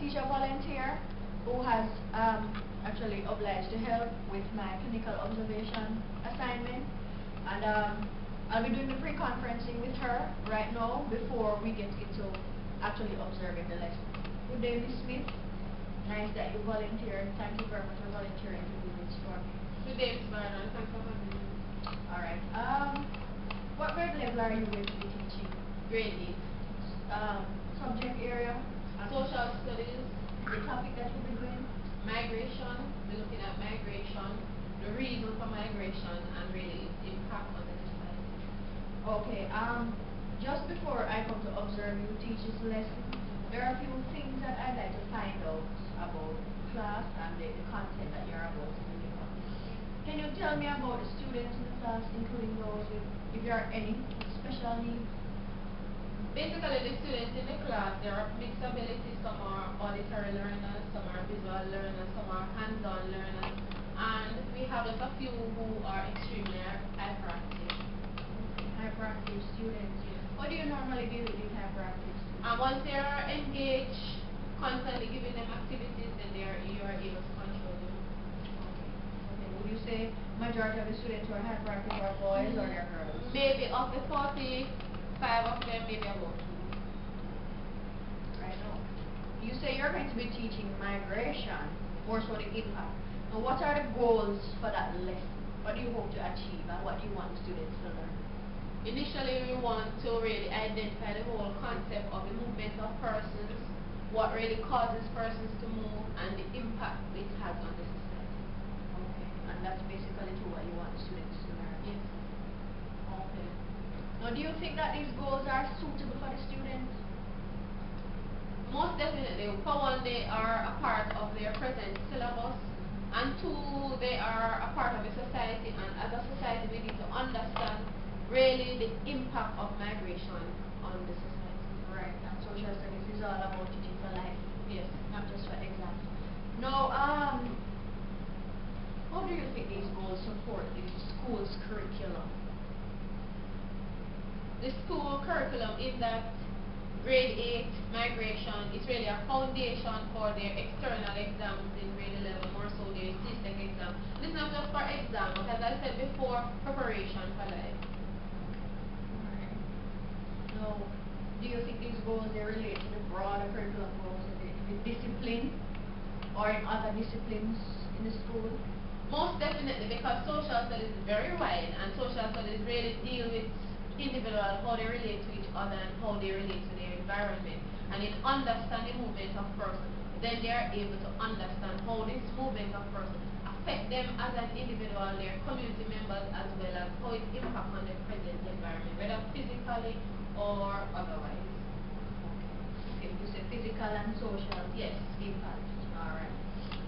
teacher volunteer who has actually obliged to help with my clinical observation assignment. And I'll be doing the pre-conferencing with her right now before we get into actually observing the lesson. Good day, Miss Smith. Nice that you volunteered. Thank you very much for volunteering to do this for me. Good day, Ms. Barron. Thanks for having me. Alright. What grade level are you going to be teaching? Grade 8. Subject area? Social studies. The topic that you'll be doing? Migration. We're looking at migration, the reason for migration, and really its impact on the society. Okay. Just before I come to observe you teach this lesson, there are a few things that I'd like to find out about class and the content that you're about to deliver. Can you tell me about the students in the class, including those with, if there are any, special needs? Basically, the students in the class, there are mixed abilities. Some are auditory learners, some are visual learners, some are hands-on learners, and we have just a few who are extremely hyperactive. Hyperactive students. Yes. What do you normally do with these hyperactive students? And once they are engaged, constantly giving them activities, then you are able to control them. Okay. Would you say majority of the students who are hyperactive are boys or they're girls? Maybe of the 45 of them, maybe about 2. Right now. You say you're going to be teaching migration, more so the impact. Now, what are the goals for that lesson? What do you hope to achieve and what do you want the students to learn? Initially, we want to really identify the whole concept of the movement of persons, what really causes persons to move, and the impact it has on the society. Okay. And that's basically what you want the students to learn? Yes. Okay. Now, do you think that these goals are suitable for the students? Most definitely. For one, they are a part of their present syllabus, and 2, they are a part of the society, and as a society we need to understand really the impact of migration on the society. Right, and social studies is all about teaching for life. Yes. Not just for exams. Now, how do you think these goals support the school's curriculum? The school curriculum in that grade 8 migration is really a foundation for their external exams in grade 11, more so their CSEC exam. This is not just for exam, but as I said before, preparation for life. Now, do you think these goals they relate to the broader curriculum goals in the discipline or in other disciplines in the school? Most definitely, because social studies is very wide, and social studies really deal with individuals, how they relate to each other and how they relate to their environment. And in understanding movement of persons, then they are able to understand how this movement of persons affect them as an individual, their community members, as well as how it impacts on their present environment, whether physically or otherwise. Okay, you said physical and social. Yes. Impact. Alright.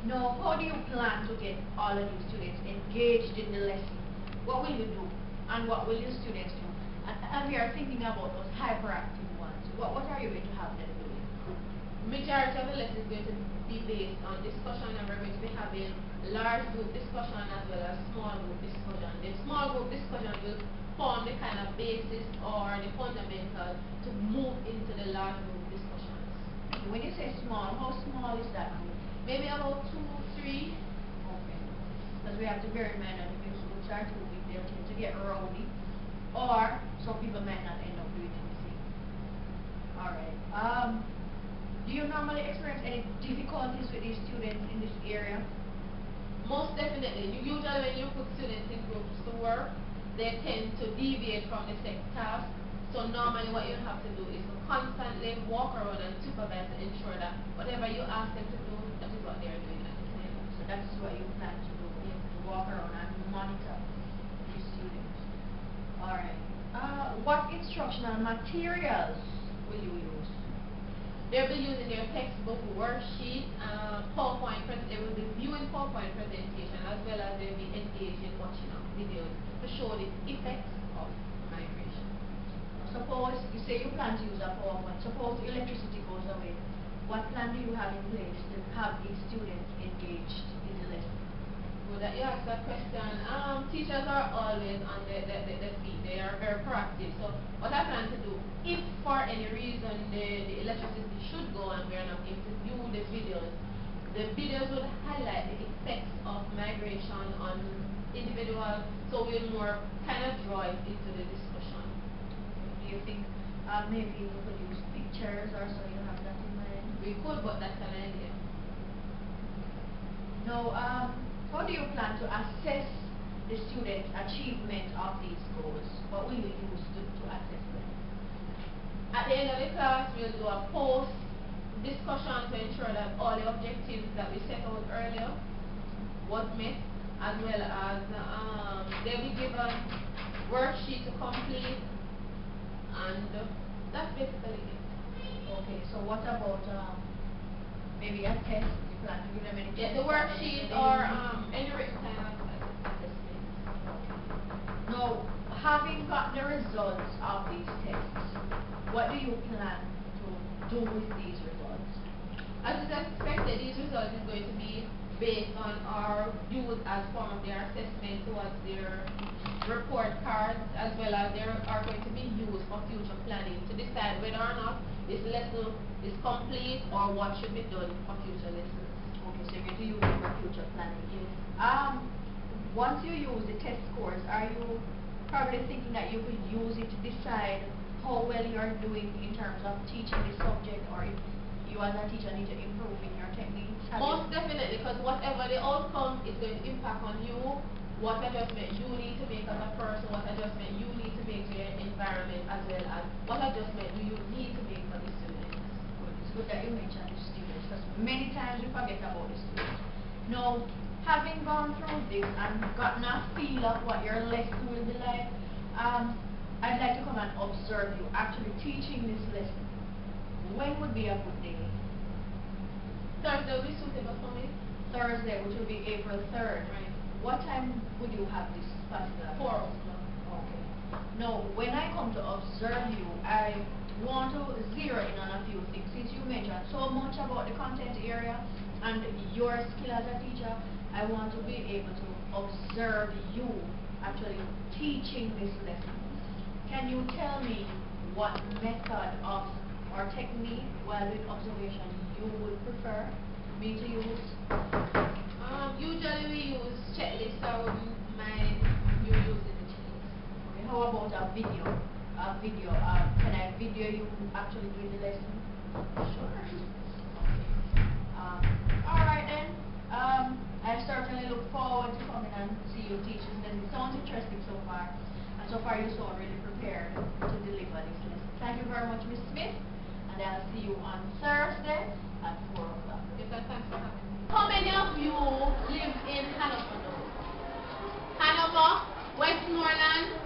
Now, how do you plan to get all of these students engaged in the lesson? What will you do? And what will your students do? And we are thinking about those hyperactive ones. What are you going to have them doing? Majority of the lesson is going to be based on discussion, and we're going to be having large group discussion as well as small group discussion. The small group discussion will form the kind of basis or the fundamental to move into the large group discussions. When you say small, how small is that group? Maybe about 2, 3. Okay. Because we have to bear in mind that if these groups are too big, they'll tend to get rowdy. Or some people might not end up doing anything. Alright. Do you normally experience any difficulties with these students in this area? Most definitely. Usually when you put students in groups to work, they tend to deviate from the set task. So normally what you have to do is to constantly walk around and supervise to ensure that whatever you ask them to do, that is what they are doing at the time. So that's what you plan to do, yes. To walk around and monitor these students. Alright. What instructional materials will you use? They'll be using their textbook, worksheet, PowerPoint. They will be viewing PowerPoint presentation, as well as they'll be engaged in watching videos to show the effects of migration. Suppose you say you plan to use a PowerPoint. Suppose electricity goes away. What plan do you have in place to have these students engaged in the lesson? Good that you asked that question. Teachers are always on the feet. They are very proactive. So what I plan to do, if for any reason the electricity should go and we are not able to view the videos would highlight the effects of migration on individuals. So we'll more kind of draw it into the discussion. Do you think maybe we could use pictures or so you have that in mind? We could, but that's an idea. No, how do you plan to assess the students' achievement of these goals? What will you use to assess them? At the end of the class, we'll do a post discussion to ensure that all the objectives that we set out earlier was met, as well as they'll be given worksheet to complete, and that's basically it. Okay, so what about maybe a test? You plan to give them any Yes, tests the worksheet or any written kind of assessment. Now, having got the results of these tests, what do you plan to do with these results? As is expected, these results is going to be based on our use as form of their assessment towards their report cards, as well as they are going to be used for future planning to decide whether or not this lesson is complete or what should be done for future lessons. Okay, so you're going to use it for future planning. Yes. Once you use the test scores, are you probably thinking that you could use it to decide how well you are doing in terms of teaching the subject, or if you as a teacher need to improve in your techniques? Most definitely, because whatever the outcome is going to impact on you, what adjustment you need to make as a person, what adjustment you need to make to your environment, as well as what adjustment do you need to make for the students. Good. It's good that you mentioned the students, because many times we forget about the students. Now, having gone through this and gotten a feel of what your lesson will be like, I'd like to come and observe you actually teaching this lesson. When would be a good day? Thursday will be suitable for me. Thursday, which will be April 3rd. Right. What time would you have this particular? 4 o'clock. Okay. Now, when I come to observe you, I want to zero in on a few things. Since you mentioned so much about the content area and your skill as a teacher, I want to be able to observe you actually teaching this lesson. Can you tell me what method of or technique while with observation you would prefer me to use? Usually we use checklists. I wouldn't mind you using the checklist. Okay, how about a video? Can I video you actually doing the lesson? Sure. Alright then. I certainly look forward to coming and see you teach this lesson. It sounds interesting so far. And so far you sound really prepared to deliver this lesson. Thank you very much, Ms. Smith. And I'll see you on Thursday at 4 o'clock. Yes, thanks for having me. How many of you live in Hanover now? Hanover, Westmoreland?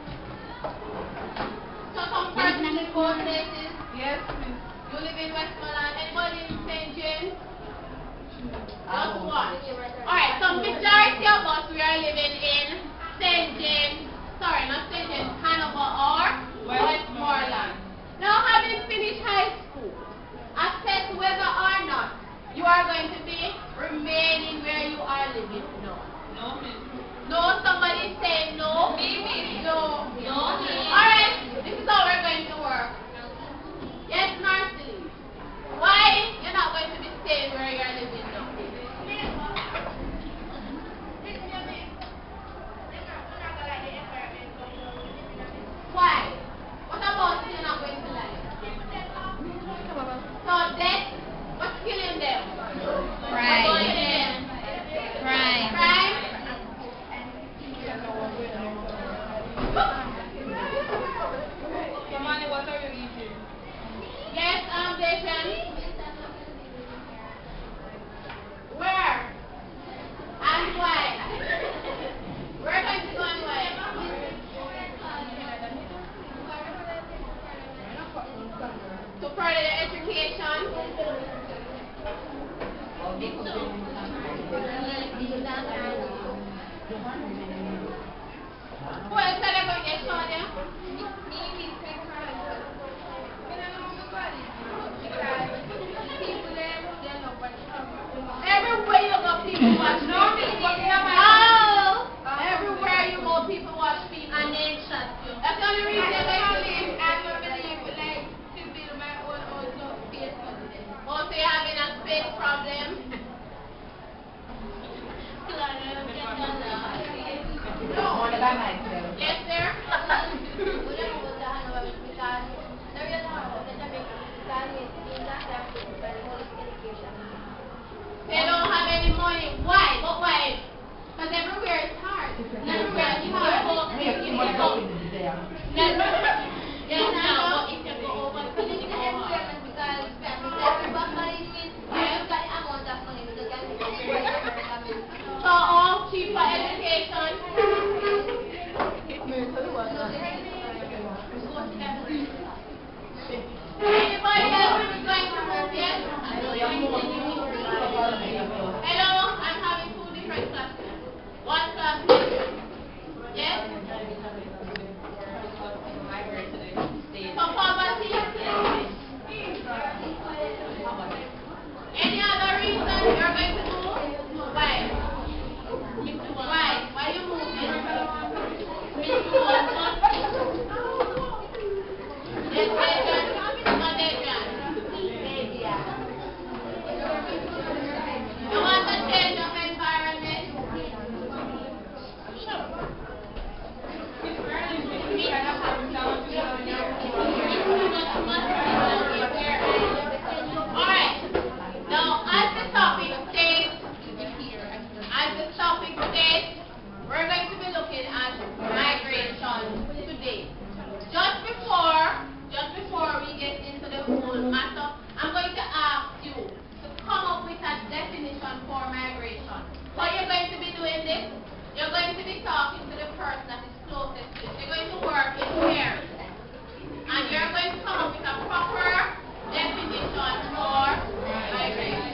So some persons in both places? Yes, Miss. You live in Westmoreland. Anybody in St. James? Just one. Alright, so majority of us, we are living in St. James, sorry, not St. James, Hanover or Westmoreland. Now, having finished high school, assess whether or not you are going to be remaining where you are living now. No, miss. No, somebody say no. Maybe. No. No, miss. Alright, this is how we're going to work. Yes, Marcy. Why you're not going to be staying where you're living now? Why? What about it you're not going to like? So death, what's killing them? Crime. What's killing them? Crime. Crime? Samani, what are you eating? Yes, Jason. Where? And why? We're going to go and why? To further the education. Who else said I'm going to get Sonia? Everywhere you go, people watch. No, Yes, now, but if you go over to the so all cheaper education. Anybody else is going to move yet? Hello, I'm having two different classes. One class. Yes? For poverty? Any other reason you're going to move? Why? Why? Why you moving? Yes, Adrian. Not Adrian. You want to change of environment? Alright. Now, as the topic states, we're going to be looking at migration today. Just before we get into the whole matter, I'm going to ask you to come up with a definition for migration. How you're going to be doing this? You're going to be talking to the person that is closest to you. You're going to work in pairs. And you're going to come up with a proper definition for migration.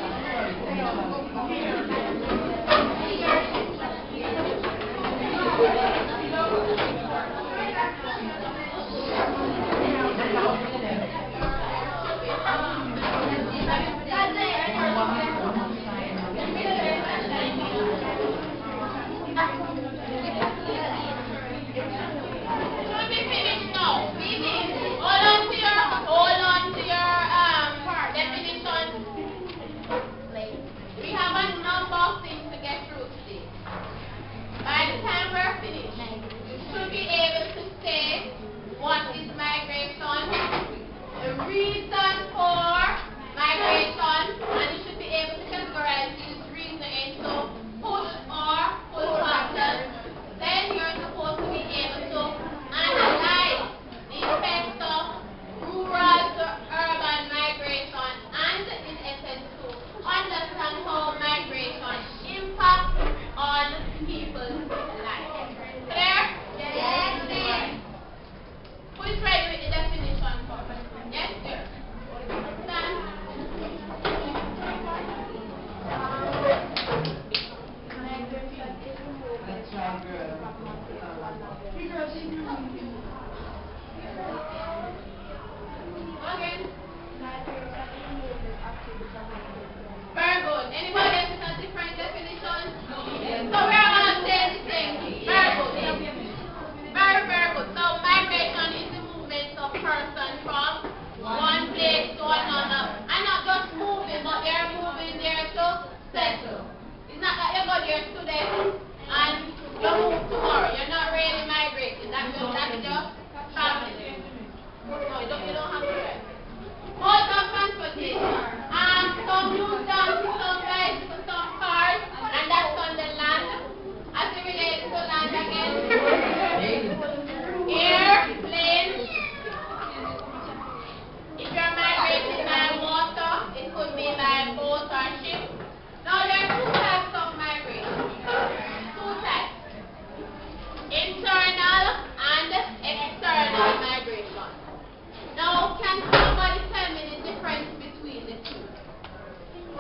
Very good. Anybody else with a different definition? So we're going to say the same thing. Very good. Very good. So migration is the movement of persons from one place to another. And not just moving, but they're moving there to settle. It's not that you go there today and you move tomorrow. You're not really migrating. That's just traveling. No, you don't have to rest. Modes of transportation. Some use donkeys, some bicycles, some cars, and that's on the land. As it relates to land again, airplane. If you're migrating by water, it could be by boat or ship. Now there are two types of migration. Two types. Internal and external migration. Now, can somebody tell me the difference between the two?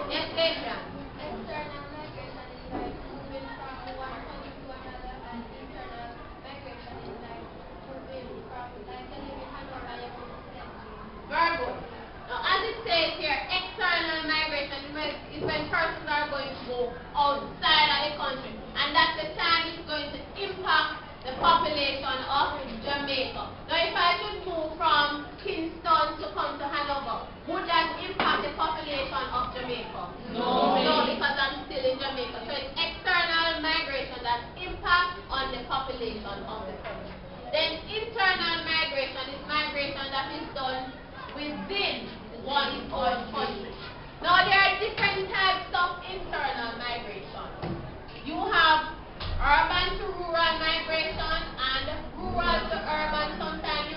Yes, Adrian. External migration is like moving from one country to another, and internal migration is like moving from, like you live in Hanoi and you go to Century. Very good. Now, as it says here, external migration is when persons are going to go outside of the country, and that's the time it's going to impact the population of Jamaica. Now, if I should move from Kingston to come to Hanover, would that impact the population of Jamaica? No. No, because I'm still in Jamaica. So it's external migration that impacts on the population of the country. Then internal migration is migration that is done within one country. Now, there are different types of internal migration. You have urban to rural migration and rural to urban. Sometimes you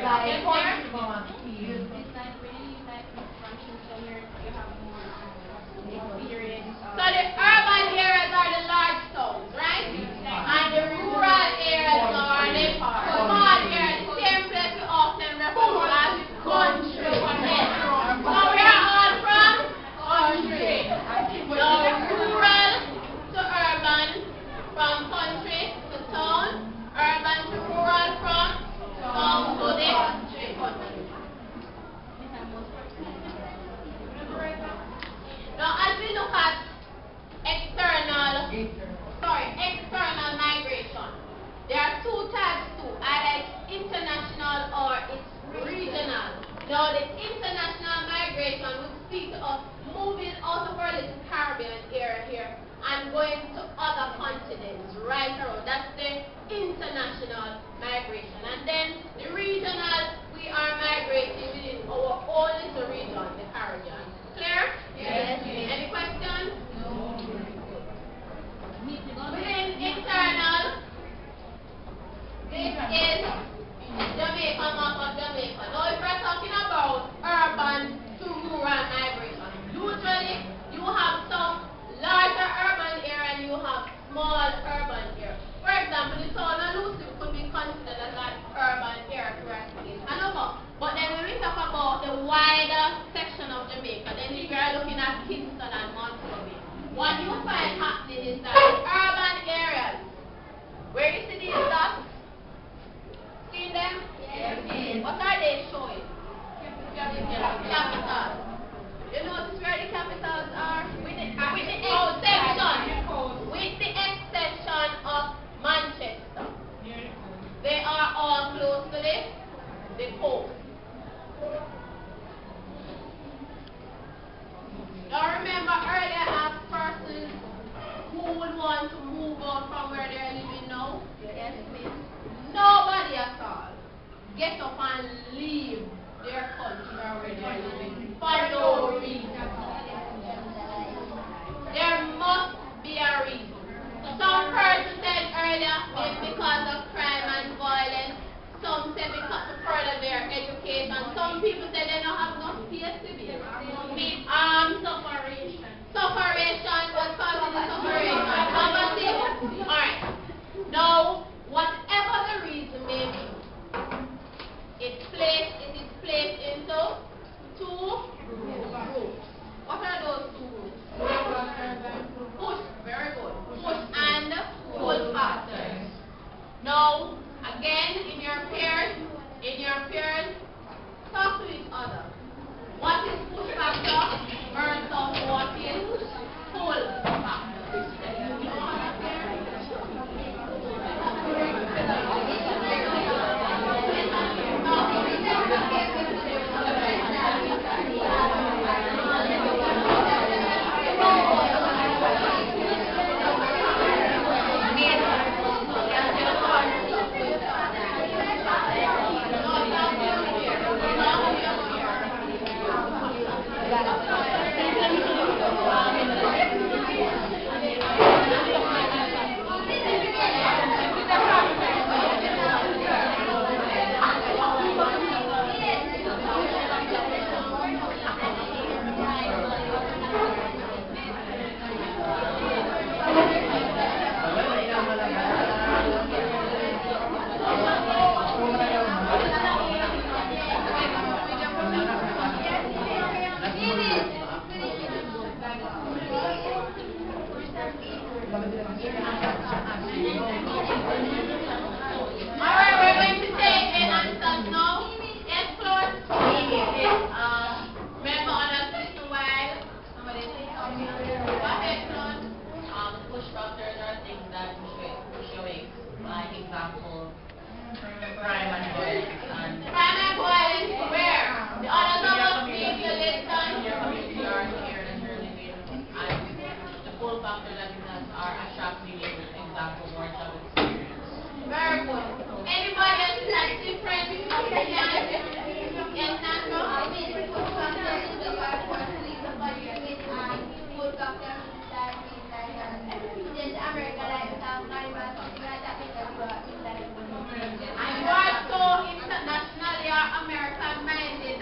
Yes, there? It's like when you live like function somewhere, you have more experience. So the urban areas are the large towns, right? And the rural areas are the small areas. The same place we often refer to as country. Yes. So we are all from country. Now rural to urban, from country to town, urban to rural, from town to the country. Now as we look at external migration. There are two types too, either it's international or it's regional. Now the international migration would speak of moving out of our little Caribbean area here and going to other continents right around. That's the international migration. And then the regional, we are migrating within our own little region, the Caribbean. Clear? Yes. Any questions? No. Within internal, this is Jamaica, map of Jamaica. Now if we're talking about urban to rural migration, usually you have some larger urban area and you have small urban area. For example, the town of Lucy could be considered as an urban area to our state. But then when we talk about the wider section of Jamaica, then we are looking at Kingston and Montgomery. What you find happening is that the urban areas, where you see these dots, see them? Yes. What are they showing? Capitals. You notice where the capitals are? With the exception of Manchester. They are all close to the coast. Now remember earlier I asked persons who would want to move out from where they're living now? Yes, please. Nobody at all. Get up and leave their country or where they're living for no reason. There must be a reason. Some person said earlier, maybe because of crime and violence. Some say because to further their education. Some people say they don't have enough space to be. Sufferation. What's causing the sufferation? Poverty. Alright. Now, whatever the reason may be, it is placed into two groups. What are those two groups? Push. Very good. Push and pull factors. Now, again, in your pairs, talk to each other. What is push factor versus what is pull factor?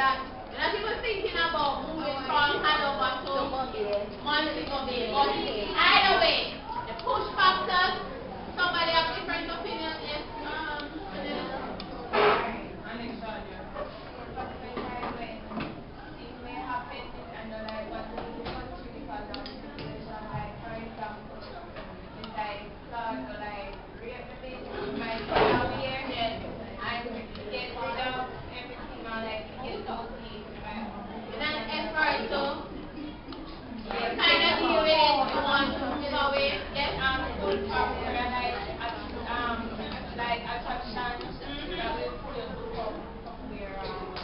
that you're not even thinking about moving from Hanover to Montego Bay. But either way, the push factors, somebody have different opinion, yes,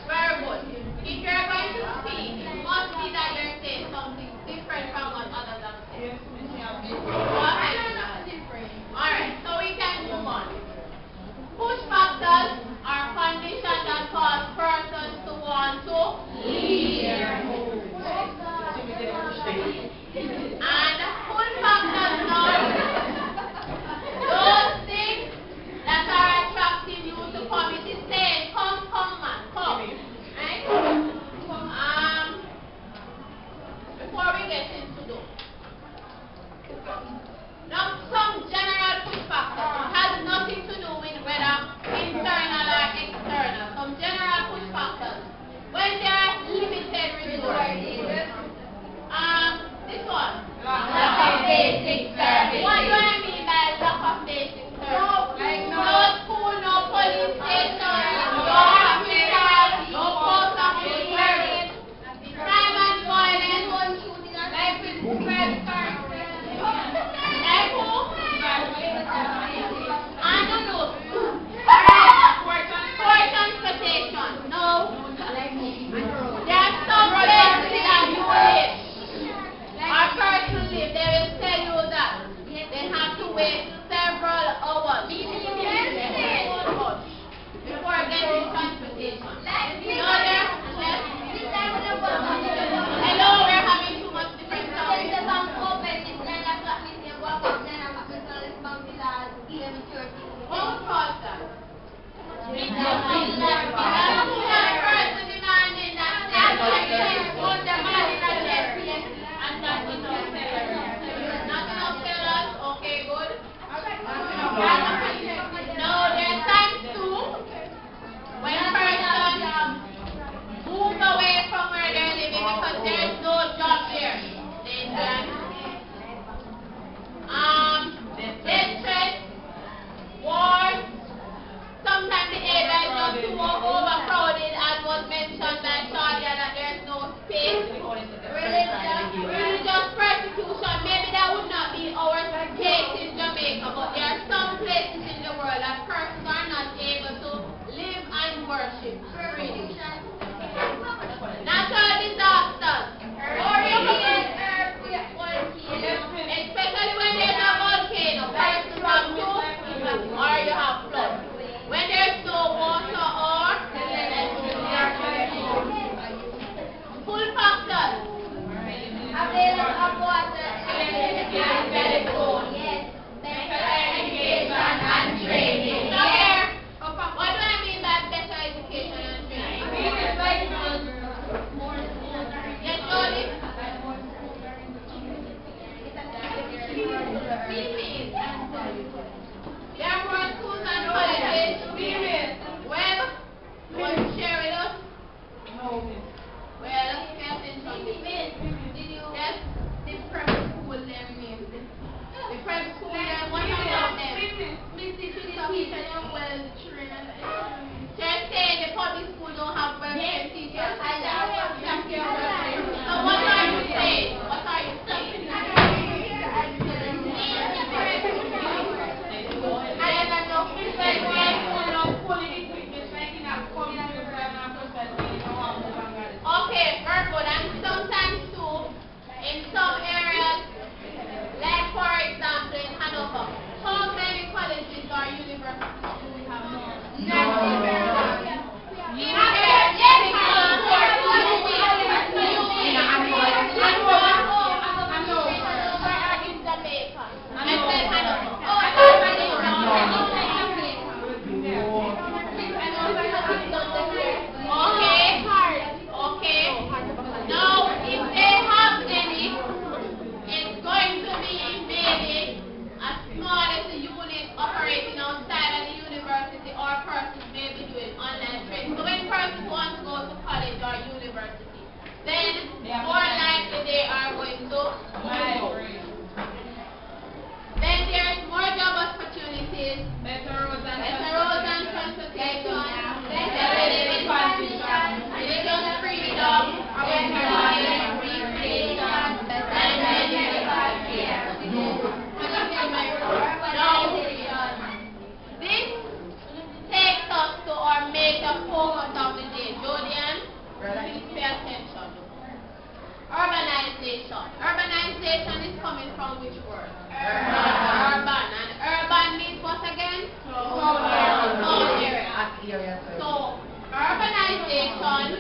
very good. If you're going to speak, it must be that you're saying something different from what others have said. Alright, so we can move on. Push factors are conditions that cause persons to want to leave their home. And pull factors now, those things that are attracting you to come. It is saying, come, man, come. Right? Before we get into those. Now, some general push factors. It has nothing to do with whether internal or external. Some general push factors. When they are limited resources. This one. Lack of basic service. What do I mean by lack of basic service? No school, no police station, no hospital, no post office service. Crime and violence. Like with credit cards. Like who? And the road. For transportation. No. There are some places that you live. Our person live, they will tell you that they have to wait several hours before getting transportation. Hello, we're having too much different sound. What would cause that? Person demanding that put them all in a jet and not enough sellers. Not enough sellers, okay, good. No, there's times too when persons move away from where they're living because there's no job there. Distress, wars. Sometimes the area is just too overcrowded, as was mentioned by Claudia, that there's no space. Religious persecution, maybe that would not be our case in Jamaica, but there are some places in the world that persons are not able to live and worship freely. Natural disasters, especially when there's a volcano, persons have to, or you have flood. When there's no water or full factors. Available of water and telephone. Yes. Better education and training. So here, what do I mean by better education and training? Yes, Jody? There are more schools and colleges. Well, you want to share with us? No. Well, pay attention. Yes, the prep school them names. The prep school them, what about them? Missy to the teacher, they are well trained. They're saying the public school don't have well trained teachers. So what are you saying? What are you saying? Please pay attention. Urbanization. Urbanization is coming from which word? Urban. And urban means what again? Small area. So, urbanization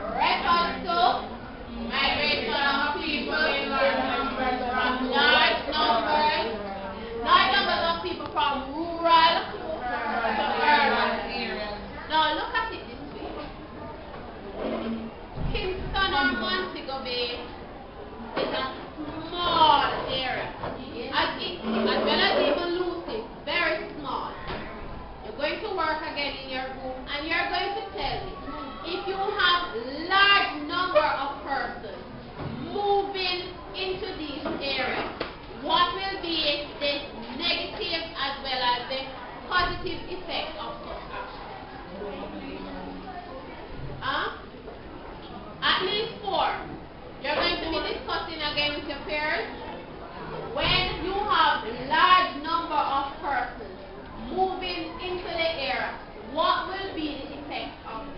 refers to migration of people from large numbers of people from rural to urban areas. Now, look at it this way. Kingston or Montego Bay is a small area. As well as even Lucy, very small. You're going to work again in your room and you're going to tell me if you have large number of persons moving into these areas, what will be the negative as well as the positive effect of such action? At least 4. You're going to be discussing again with your peers. When you have large number of persons moving into the area, what will be the effect of it?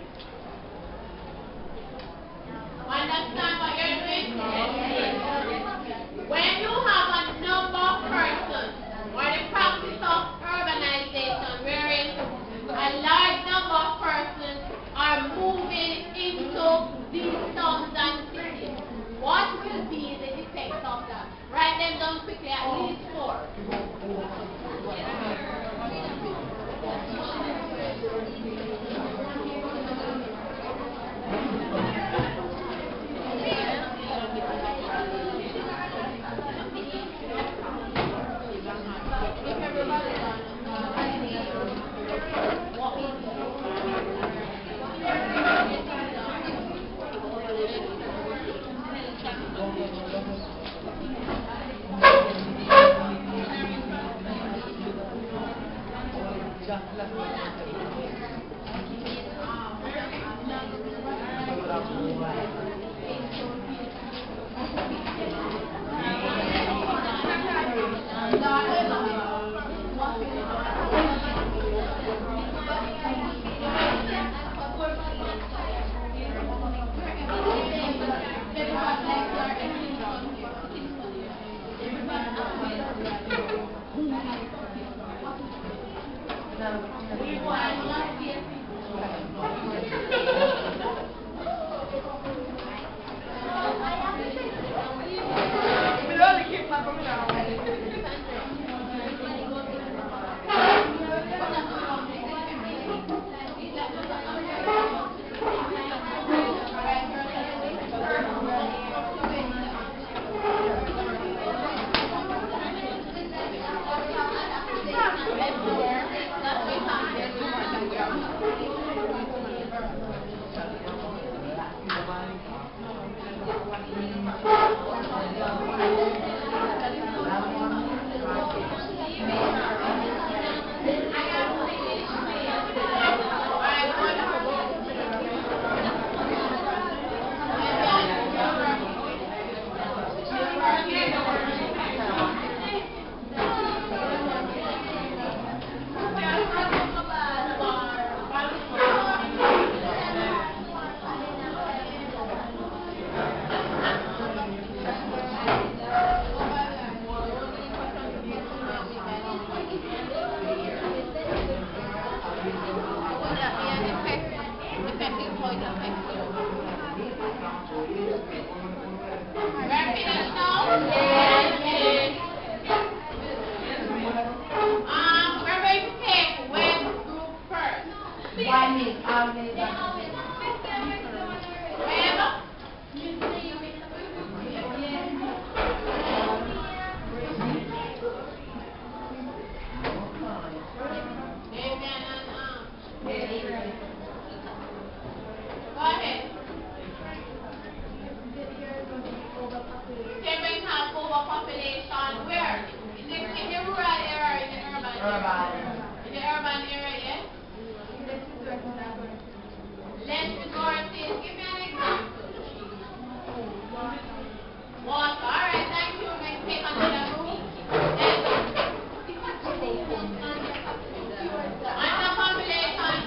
Understand what you're doing? When you have a number of persons, or the practice of urbanization, wherein a large number of persons are moving into these towns and cities, what will be the effect of that? Write them down quickly, at least 4.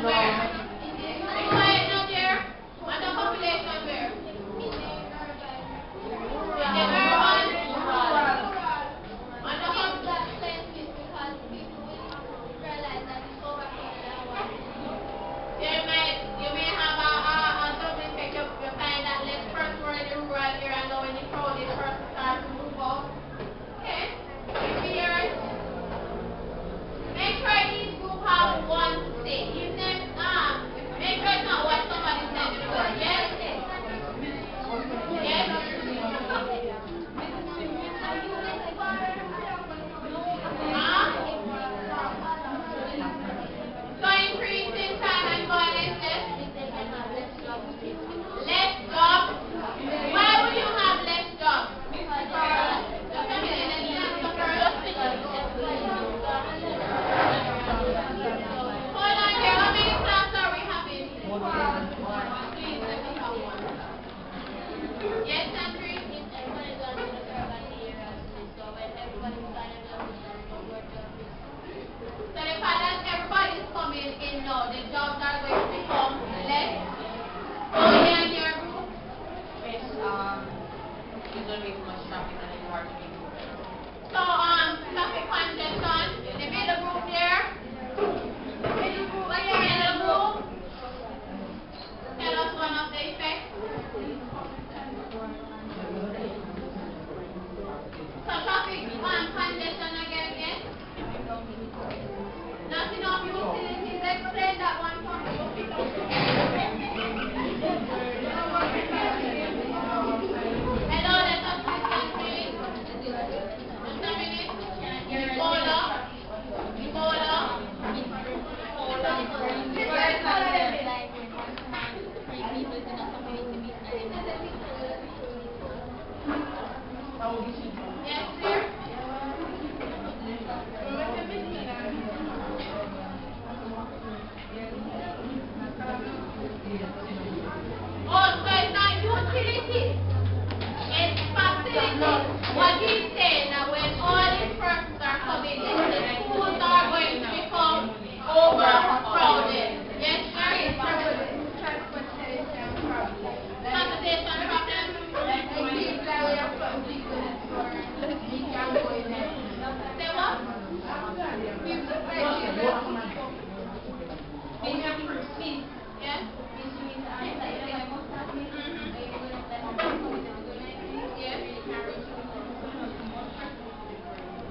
Where? Quiet now, dear. What about Please let me have one. Yes, Andrew? Everybody got to the urban areas, so when everybody's signing up with them, what job is So the fact that everybody's coming in now, the jobs are going to become less. Only in your group? It's there's going to be too much traffic and it's hard to be moving. So, traffic congestion in the middle group there. Middle group here, middle group. Tell us one of the effects. So, traffic congestion again. Not enough utilities. Explain that one for me. Hello, let us listen, please. Just a minute. Ebola. Yes, sir. Oh, so it's not utility. It's facility. What he's saying that when all these persons are coming in, the schools are going to become overcrowded. Yes, sir. Transportation problem. Say what? Yes?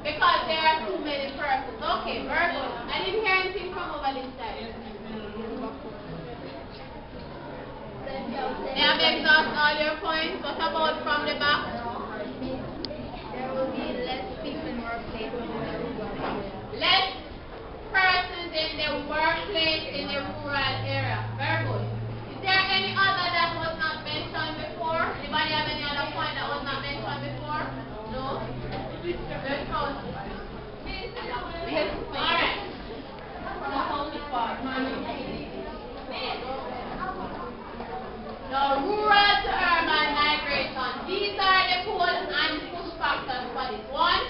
Because there are too many persons. Okay, very good. I didn't hear anything from over this side. They have exhausted all your points. What about from the back? There will be less people in workplaces. Less persons in the workplace in the rural area. Very good. Is there any other that was not mentioned before? Anybody have any other point that was not mentioned before? No? Good count. Alright. Now, rural to urban migration. These are the pull and push factors for this. One,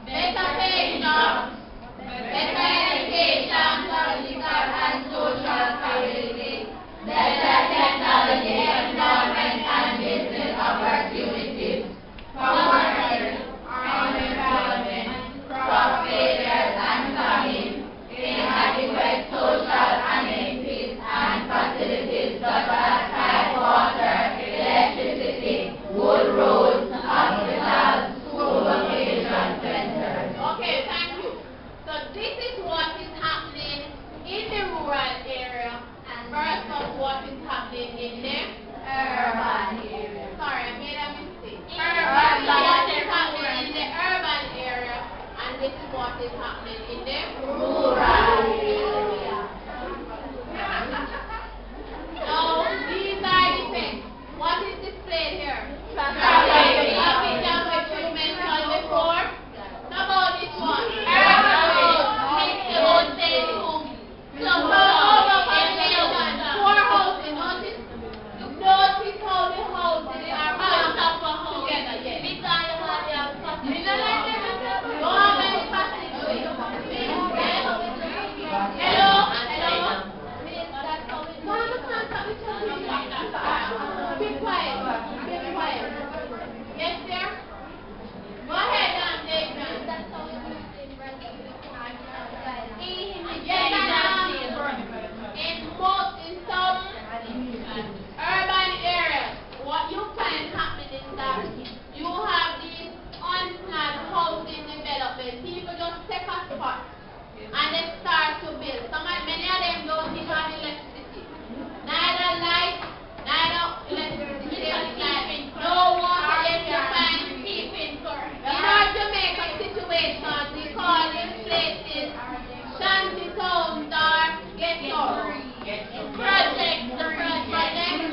better paying jobs, better education, political and social stability, better technology, employment and business opportunities, poverty, unemployment, crop failures and famine, inadequate social amenities and facilities such as tap water, electricity, good roads, hospitals, school location centers. Okay, thank you. So this is what is happening in the rural area versus what is happening in the urban area. Sorry, I made a mistake. Urban, what is happening in the urban area, and this is what is happening in the rural area. Now, these are the things. What is displayed here? Traffic. Traffic jam, which we mentioned before. Now about this one. Urban roads, makes the road safe to overpopulation, poor housing. Notice how the houses are packed up together. Yes. We don't have any facilities. Yes. Hello? Be quiet. Yes, sir? Go ahead, Jason. Yes, in some urban areas, what you find happening is that you have these unplanned housing development. People just take a spot and they start to build. Many of them don't even have electricity. Neither light, neither electricity, no water, yet you find keeping. In our Jamaica situation, we call these places shanty towns or ghetto. Projects, the project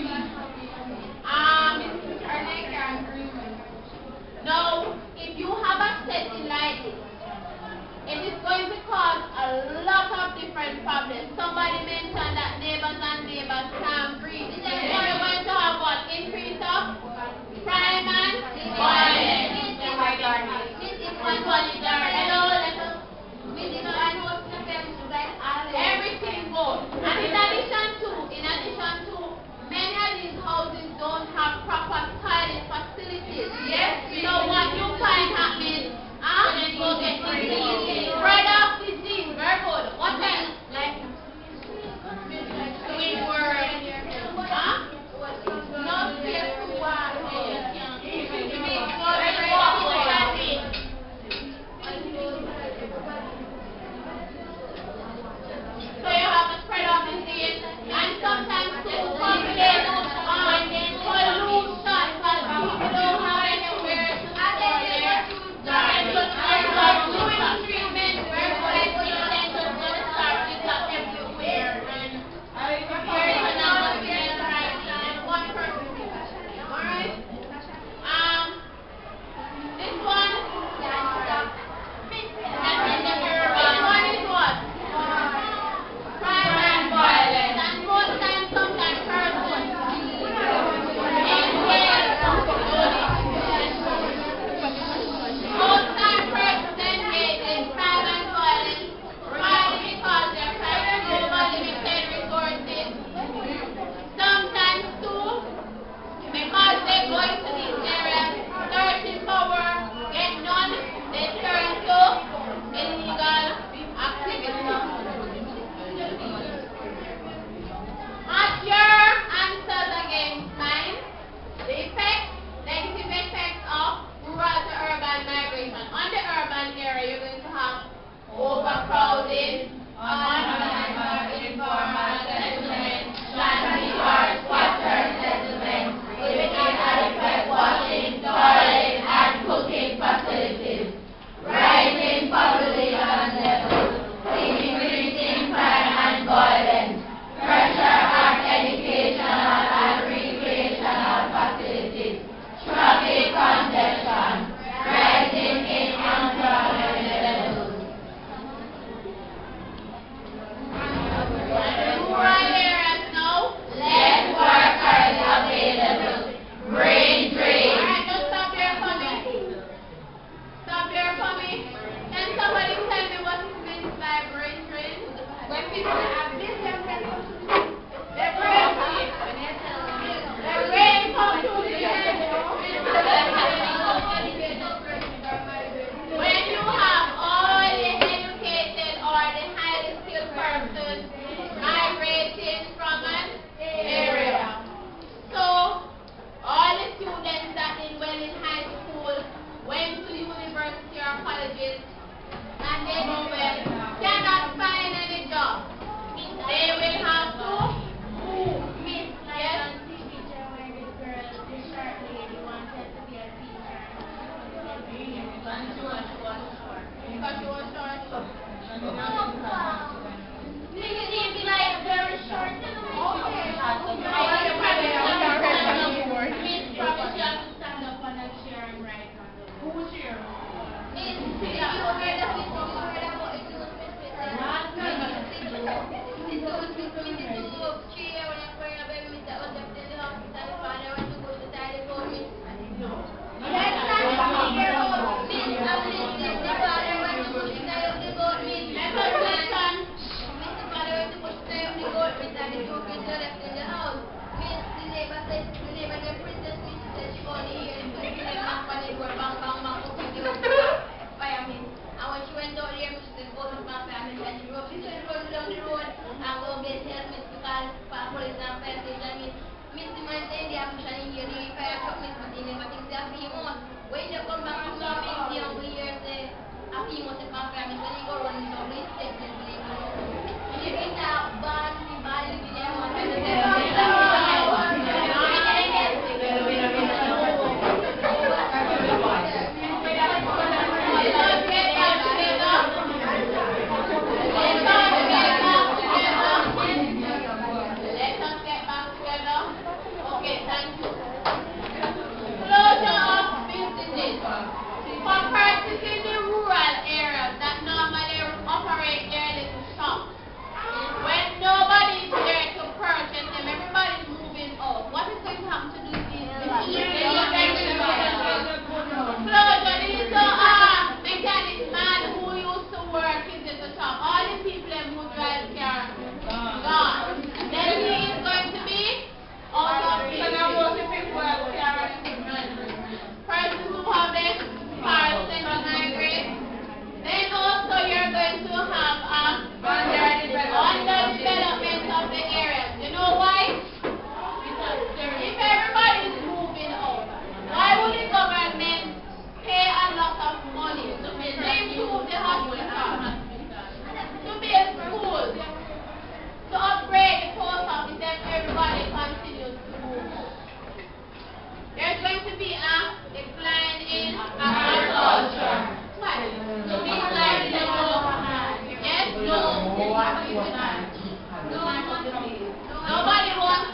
be a decline in agriculture. What? Decline in agriculture. Yes, no. Nobody wants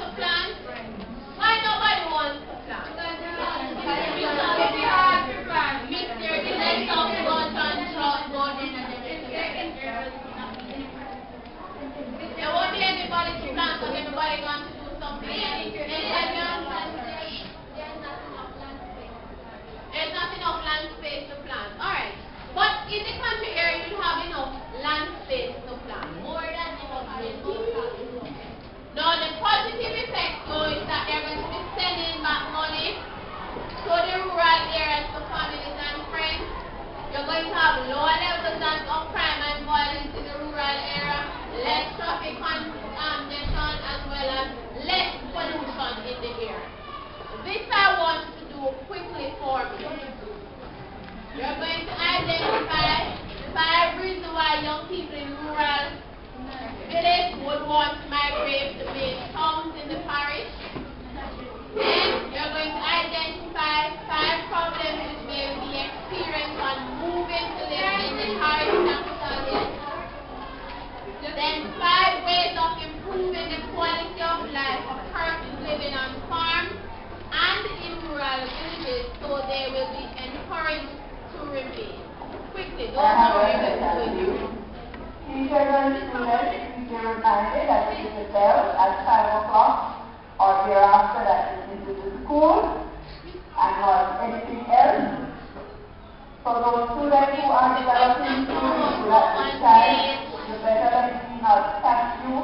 to plant. Why nobody wants to plant? Mixture, the length of God and drought God. There won't be anybody to plant, but everybody wants to do something. There's not enough land space to plant. Alright. But in the country area, you have enough land space to plant. More than enough land space. Now, the positive effect though is that they're going to be sending back money to the rural areas, to families and friends. You're going to have lower levels of crime and violence in the rural area, less traffic congestion, as well as less pollution in the air. This I want to do quickly for me. You're going to identify 5 reasons why young people in rural village would want to migrate to big towns in the parish. Then you're going to identify 5 problems which they will be experienced on moving to live in the parish capital. Then 5 ways of improving the quality of life of persons living on farms and in rural villages so they will be encouraged to remain. Quickly, those are what we're going to do. Teachers and students, please be reminded that it is the bell at 5 o'clock or thereafter that it is to the school and not anything else. So those students who are developing skills at this time, you better let me not catch you.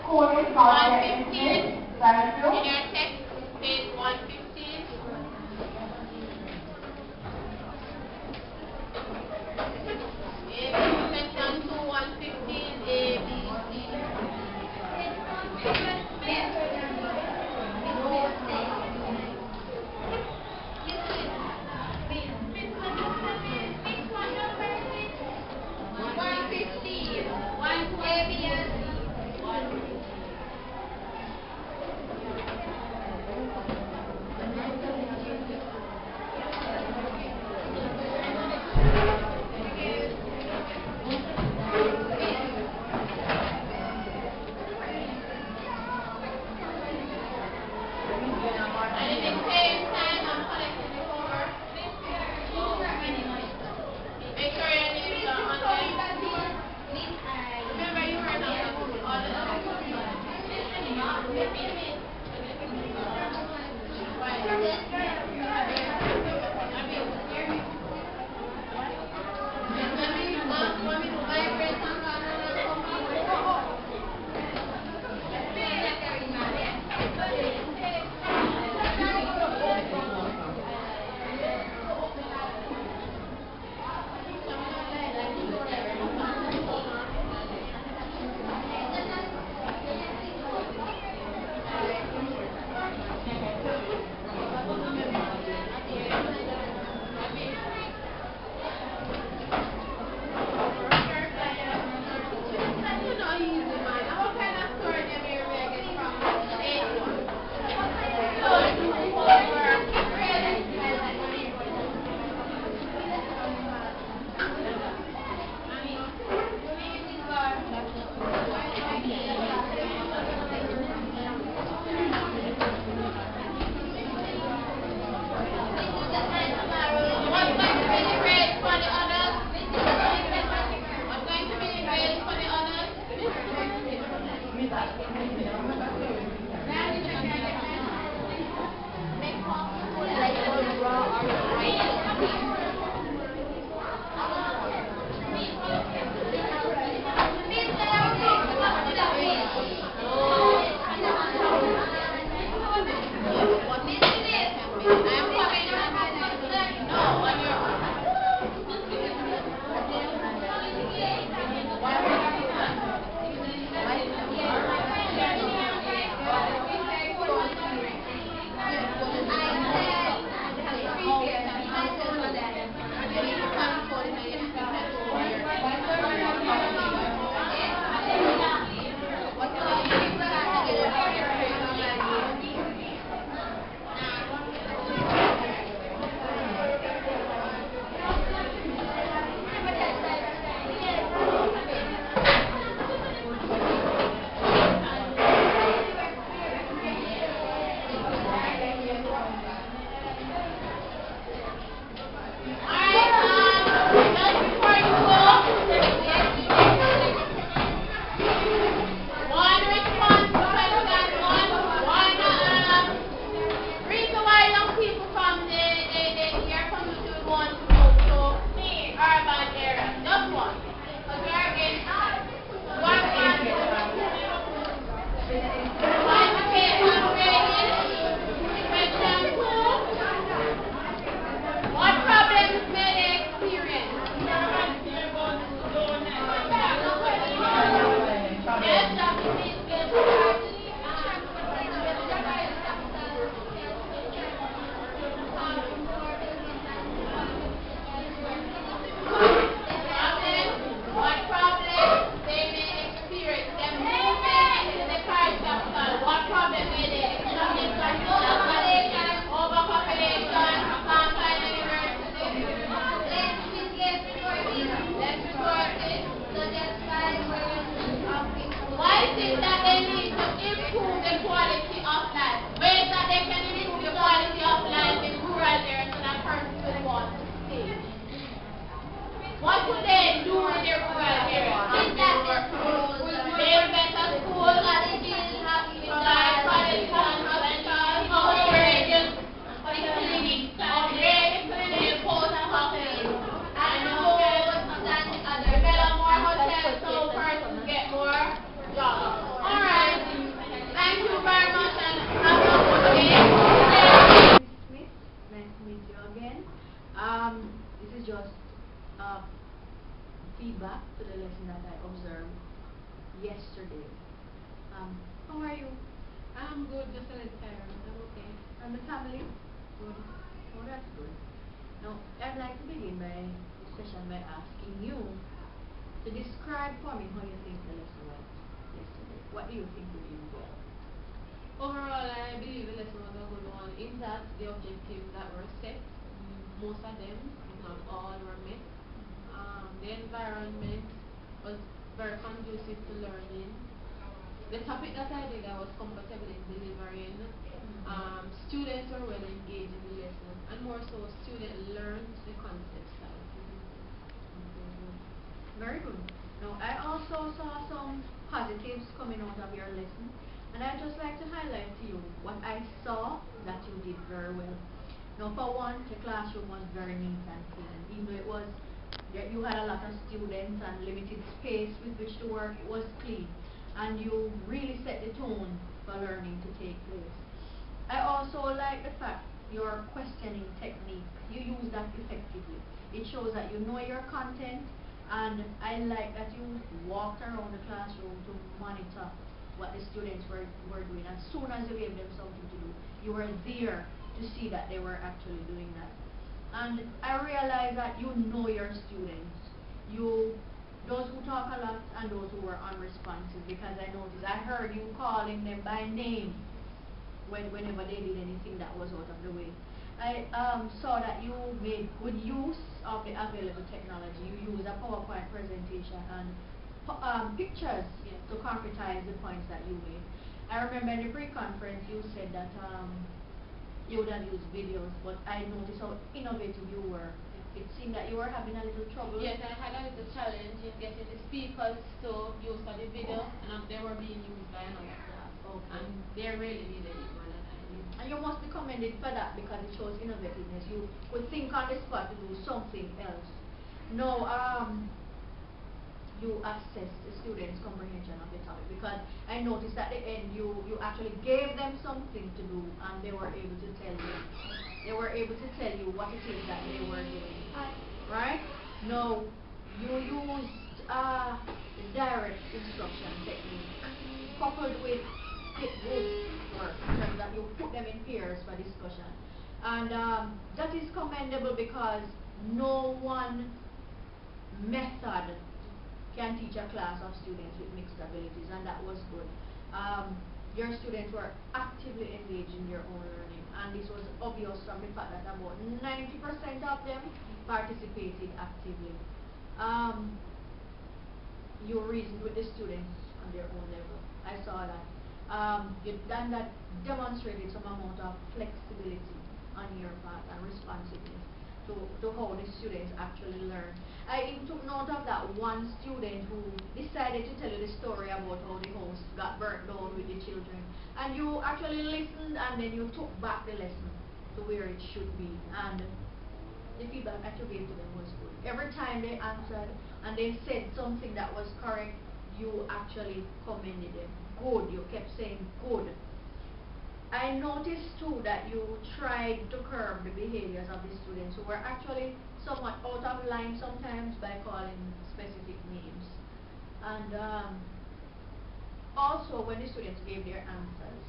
School is not yet dismissed. Thank you. In your text, page 115. Section 2, 115, A, B, C. What would they do in their rural area? They invent a school, provide colleges and hospitals, upgrade the clinics, upgrade the clinics, post office, and develop more hotels so persons get more jobs. Alright. Thank you very much and have a good day. Smith, nice to meet you again. This is just feedback to the lesson that I observed yesterday. How are you? I'm good, just a little tired, but I'm okay. And the family? Good. Oh, that's good. Now, I'd like to begin this session by asking you to describe for me how you think the lesson went yesterday. What do you think you did well? Overall, I believe the lesson was a good one in that the objectives that were set, most of them, if not all, were met. The environment was very conducive to learning. The topic that I did, I was comfortable in delivering. Students were well engaged in the lesson, and more so, students learned the concepts that I presented. Very good. Now, I also saw some positives coming out of your lesson, and I'd just like to highlight to you what I saw that you did very well. Now, for one, the classroom was very neat and clean. Even though it was, you had a lot of students and limited space with which to work, it was clean. And you really set the tone for learning to take place. I also like the fact your questioning technique, you use that effectively. It shows that you know your content, and I like that you walked around the classroom to monitor what the students were doing. As soon as you gave them something to do, you were there to see that they were actually doing that. And I realized that you know your students. Those who talk a lot and those who were unresponsive, because I heard you calling them by name whenever they did anything that was out of the way. I saw that you made good use of the available technology. You used a PowerPoint presentation and pictures to concretize the points that you made. I remember in the pre-conference you said that you would have used videos, but I noticed how innovative you were. It seemed that you were having a little trouble. Yes, I had a little challenge in getting the speakers to use for the video, and they were being used by another class. Okay. And they really needed it more than I did. And you must be commended for that because it shows innovativeness. You could think on the spot to do something else. No, you assessed the students' comprehension of the topic, because I noticed at the end you actually gave them something to do and they were able to tell you. They were able to tell you what it is that they were doing. Right? No, you used the direct instruction technique coupled with group work, in terms that you put them in pairs for discussion. And that is commendable because no one method can teach a class of students with mixed abilities, and that was good. Your students were actively engaged in their own learning, and this was obvious from the fact that about 90% of them participated actively. You reasoned with the students on their own level. I saw that. And that demonstrated some amount of flexibility on your part and responsiveness to how the students actually learn. I even took note of that one student who decided to tell you the story about how the house got burnt down with the children. And you actually listened and then you took back the lesson to where it should be. And the feedback that you gave to them was good. Every time they answered and they said something that was correct, you actually commended them. Good, you kept saying good. I noticed too that you tried to curb the behaviors of the students who were actually somewhat out of line sometimes by calling specific names. And also when the students gave their answers,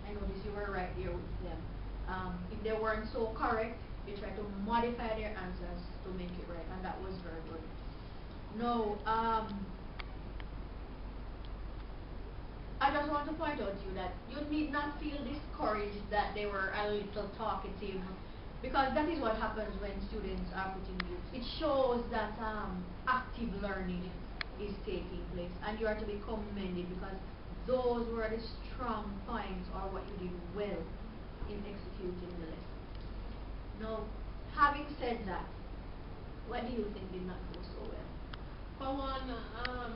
I noticed you were right there with them. If they weren't so correct, you tried to modify their answers to make it right, and that was very good. No, I just want to point out to you that you need not feel discouraged that they were a little talkative, because that is what happens when students are put in groups. It shows that active learning is taking place, and you are to be commended because those were the strong points or what you did well in executing the lesson. Now, having said that, What do you think did not go so well? For one,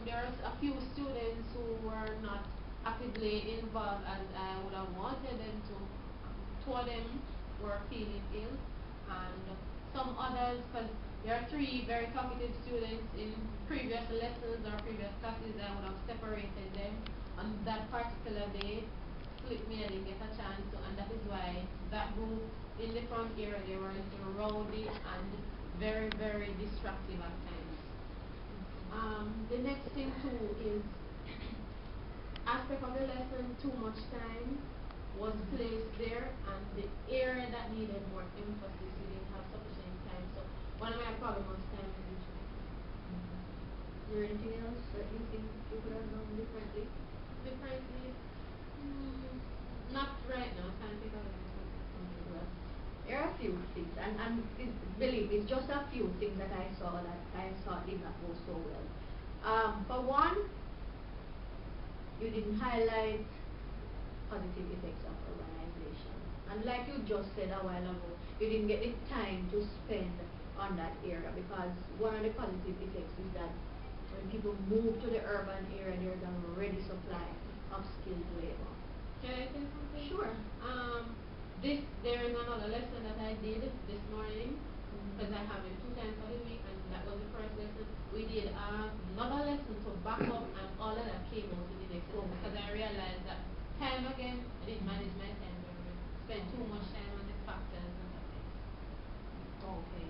there's a few students who were not actively involved as I would have wanted them to. Two of them were feeling ill, and some others, because there are three very talkative students in previous lessons or previous classes, I would have separated them. On that particular day, slipped me, I didn't get a chance to, and that is why that group in the front area, they were a little rowdy and very, very destructive at times. The next thing too is aspect of the lesson, too much time was placed there, and the area that needed more emphasis, we didn't have sufficient time. So one of my problems was time management. Is there anything else that you think you could have done differently? Differently, not right now. I can't think of anything. Well, there are a few things, and believe me, it's just a few things that I saw did not go so well. For one, you didn't highlight positive effects of urbanization. And like you just said a while ago, you didn't get the time to spend on that area, because one of the positive effects is that when people move to the urban area, there's a ready supply of skilled labor. Can I say something? Sure. There is another lesson that I did this morning, because I have it 2 times for the week, and that was the first lesson. We did another lesson to back up, and all of that came out in the next lesson, because I realized that time again, I didn't manage my time very well. Spent too much time on the factors and the things. Okay.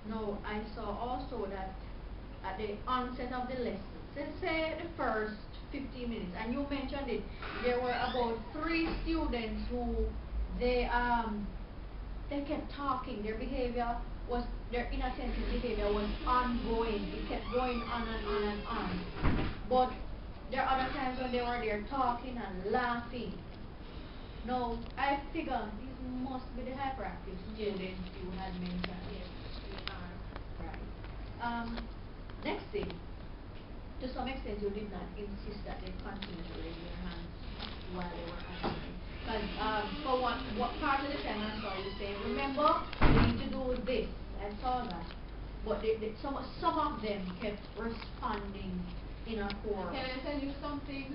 No, I saw also that at the onset of the lesson, let's say the first 15 minutes, and you mentioned it, there were about 3 students who they kept talking. Their behavior was, their inattentive behavior was ongoing. It kept going on and on and on. But there are other times when they were there talking and laughing. No, I figure these must be the hyperactive students you had mentioned. Yes, we are. Right. Next thing, to some extent you did not insist that they continue to raise their hands while they were answering. Because for what part of the time I saw you say, remember, we need to do this. I saw that. But some of them kept responding in a chorus. Can I tell you something?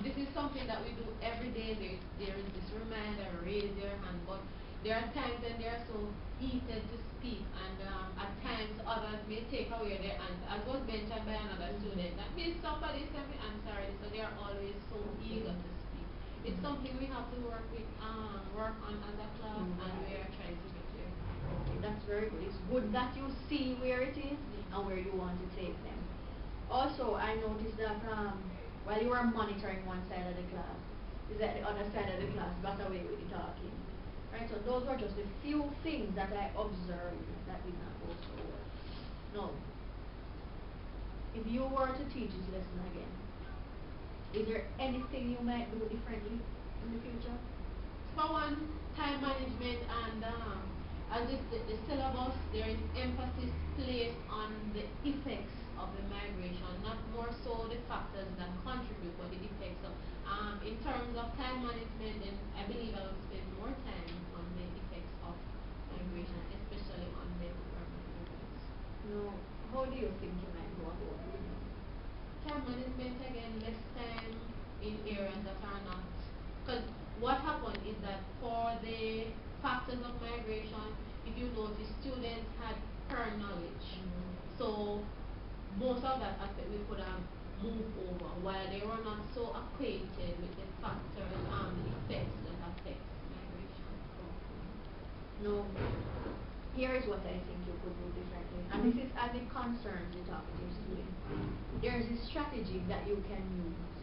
This is something that we do every day. There is this reminder, raise your hand. But there are times when they are so heated to speak, and at times others may take away their answer. As was mentioned by another student, that means somebody said me, I'm sorry. So they are always so eager to speak. It's something we have to work on as a class, and we are trying to get there. Okay, that's very good. It's good that you see where it is and where you want to take them. Also, I noticed that while you were monitoring one side of the class, is that the other side of the class got away with the talking. Right, so those were just a few things that I observed that did not go so well. Now, if you were to teach this lesson again, is there anything you might do differently in the future? For one, time management, and as the syllabus, there is emphasis placed on the effects of the migration, not more so the factors that contribute, but the effects. So, in terms of time management, then I believe I will spend more time on the effects of migration, especially on the urban areas. No. How do you think you might go about doing that? Time management, again, less time in areas that are not, because what happened is that for the factors of migration, if you notice, students had prior knowledge. So most of that aspect we could have moved over, while they were not so acquainted with the factors and the effects that affect migration. No. Here is what I think you could do differently. And this is as it concerns the talkative student. There is a strategy that you can use.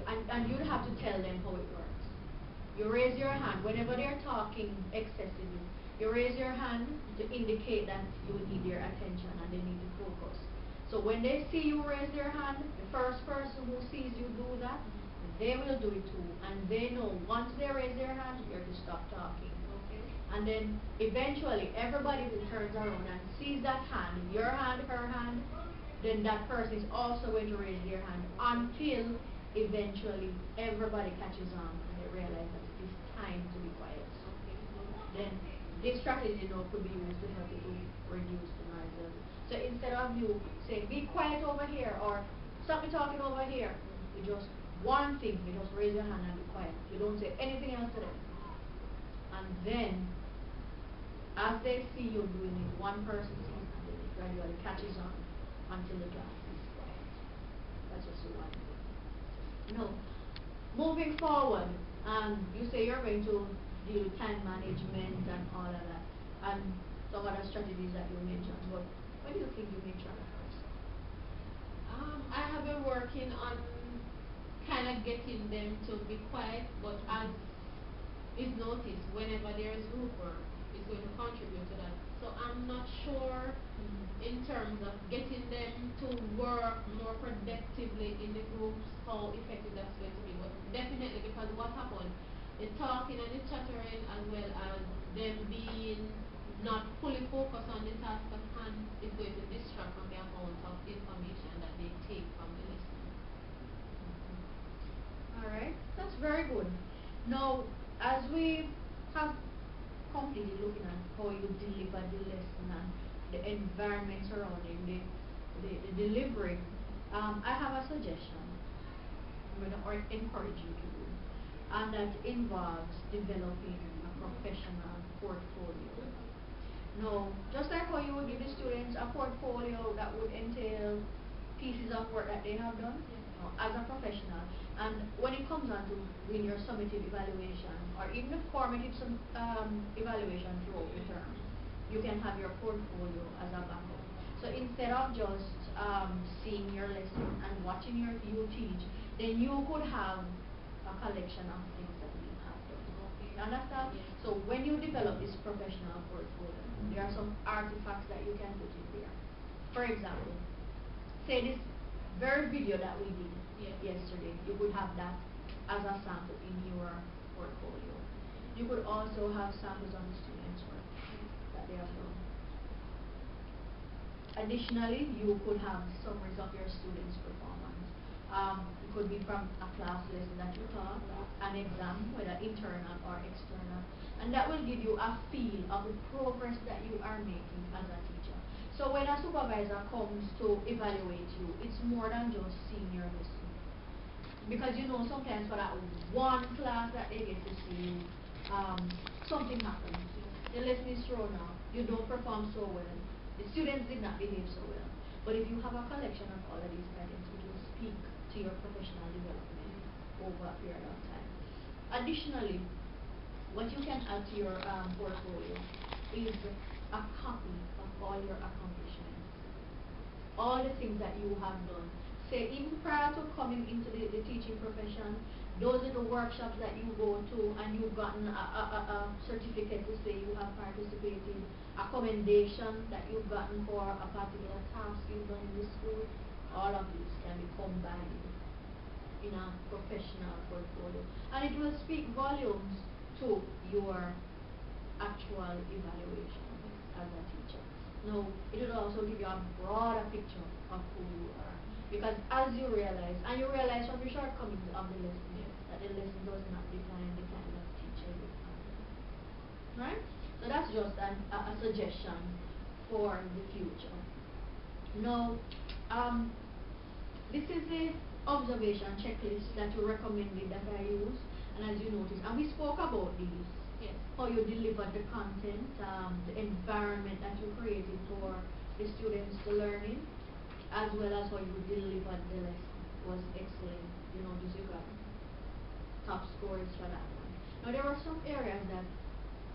And you'd have to tell them how it works. You raise your hand whenever they're talking excessively. You raise your hand to indicate that you need their attention and they need to focus. So when they see you raise their hand, the first person who sees you do that, they will do it too. And they know once they raise their hand, you're to stop talking. Okay? And then eventually everybody who turns around and sees that hand, your hand, her hand, then that person is also going to raise their hand until eventually everybody catches on and they realize that it is time to be quiet. Okay? Then this strategy, you know, could be used to help you to reduce the noise level. So instead of you saying, be quiet over here, or stop me talking over here, you just, one thing, you just raise your hand and be quiet. You don't say anything else to them. And then, as they see you doing it, one person sees it, and then it gradually catches on until the class is quiet. That's just one thing. No. Moving forward, you say you're going to deal with time management and all of that, and some other strategies that you mentioned. But what do you think you may try first? I have been working on kind of getting them to be quiet, but as is noticed, whenever there is group work, it's going to contribute to that. So I'm not sure in terms of getting them to work more productively in the groups, how effective that's going to be. But definitely, because what happened, the talking and the chattering, as well as them being not fully focused on the task at hand, is going to distract from the amount of information that they take from the lesson. Alright, that's very good. Now, as we have completely looking at how you deliver the lesson and the environment surrounding the delivery, I have a suggestion I'm going to encourage you to do, and that involves developing a professional portfolio. Now, just like how you would give the students a portfolio that would entail pieces of work that they have done, as a professional, and when it comes on to doing your summative evaluation or even the formative evaluation throughout the term, you can have your portfolio as a backup. So instead of just seeing your lesson and watching you teach, then you could have a collection of things that you have done. You understand? Yes. So when you develop this professional portfolio, there are some artifacts that you can put in there. For example, say this very video that we did yesterday, you could have that as a sample in your portfolio. You could also have samples on the students' work that they have done. Additionally, you could have summaries of your students' performance. It could be from a class lesson that you taught, an exam, whether internal or external, and that will give you a feel of the progress that you are making as a teacher. So when a supervisor comes to evaluate you, it's more than just seeing your lesson. Because you know, sometimes for that one class that they get to see, something happens. The lesson is thrown out, you don't perform so well, the students did not behave so well. But if you have a collection of all of these guidance, it will speak to your professional development over a period of time. Additionally, what you can add to your portfolio is a copy of all your accomplishments, all the things that you have done. Say, even prior to coming into the teaching profession, those are the workshops that you go to and you've gotten a certificate to say you have participated, a commendation that you've gotten for a particular task you've done in the school. All of these can be combined in a professional portfolio. And it will speak volumes to your actual evaluation as a teacher. Now, it will also give you a broader picture of who you are. Because as you realize, and you realize from the shortcomings of the lesson, that the lesson does not define the kind of teacher you are. Right? So that's just a suggestion for the future. Now, this is the observation checklist that you recommended that I use, and as you notice, and we spoke about these. Yes. How you delivered the content, the environment that you created for the students to learn in, as well as how you delivered the lesson was excellent. You know, just you got top scores for that one. Now there were some areas that,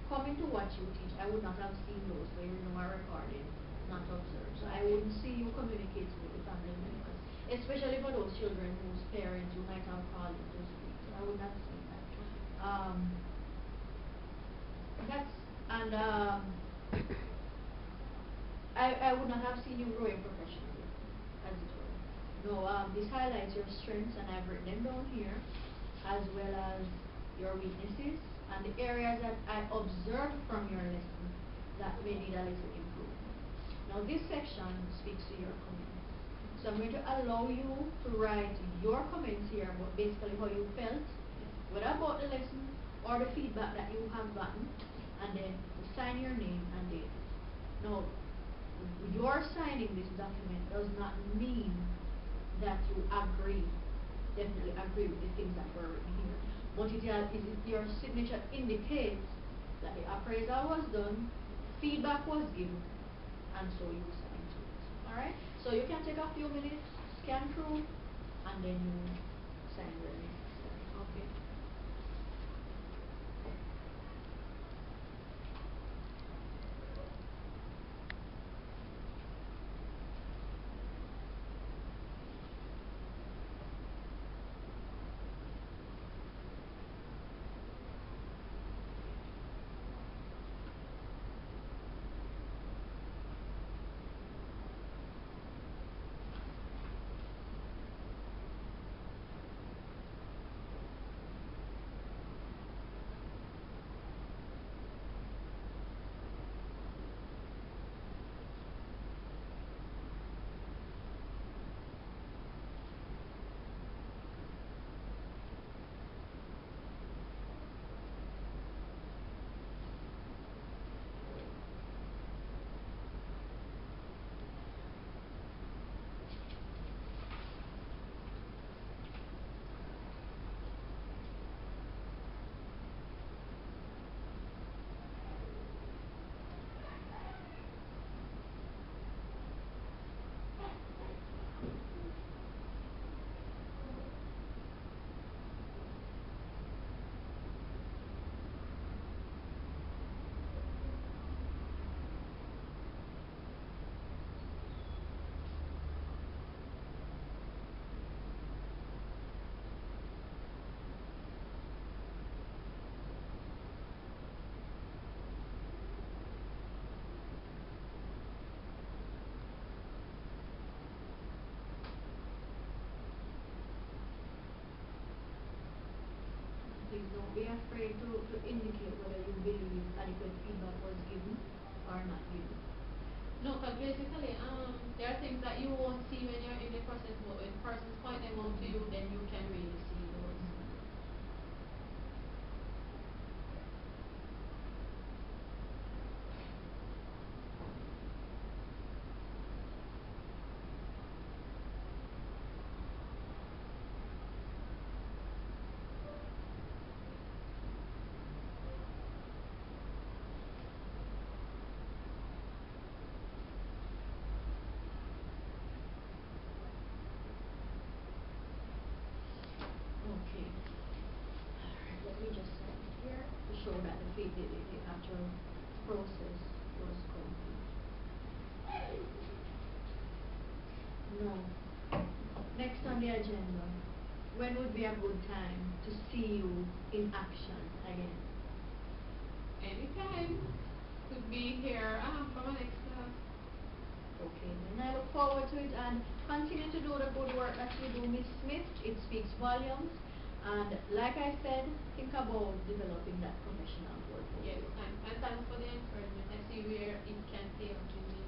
coming to what you teach, I would not have seen those, so you know, my recording, not observed. So I wouldn't see you communicating with the family members, especially for those children whose parents you might have called in to speak. So I would not see that. I would not have seen you growing professionally, as it were. No, this highlights your strengths, and I've written them down here, as well as your weaknesses, and the areas that I observed from your lesson that may need a little improvement. Now, this section speaks to your comments. So I'm going to allow you to write your comments here about basically how you felt, whether about the lesson or the feedback that you have gotten, and then you sign your name and date it. Now, your signing this document does not mean that you agree, definitely agree with the things that were written here. But your signature indicates that the appraisal was done, feedback was given, and so you sign to it. Alright? So you can take a few minutes, scan through, and then you sign where necessary. Okay? Please don't be afraid to indicate whether you believe adequate feedback was given or not given. No, because basically, there are things that you won't see when you're in the process, but when the person's point them out to you, then you can really see those. Okay. Alright, let me just sign it here to show that the actual process was complete. Now, next on the agenda, when would be a good time to see you in action again? Anytime. Could be here for my next class. Okay, then I look forward to it and continue to do the good work that you do, Miss Smith. It speaks volumes. And like I said, think about developing that professional portfolio. Yes, and thanks for the encouragement. I see where it can pay off in me.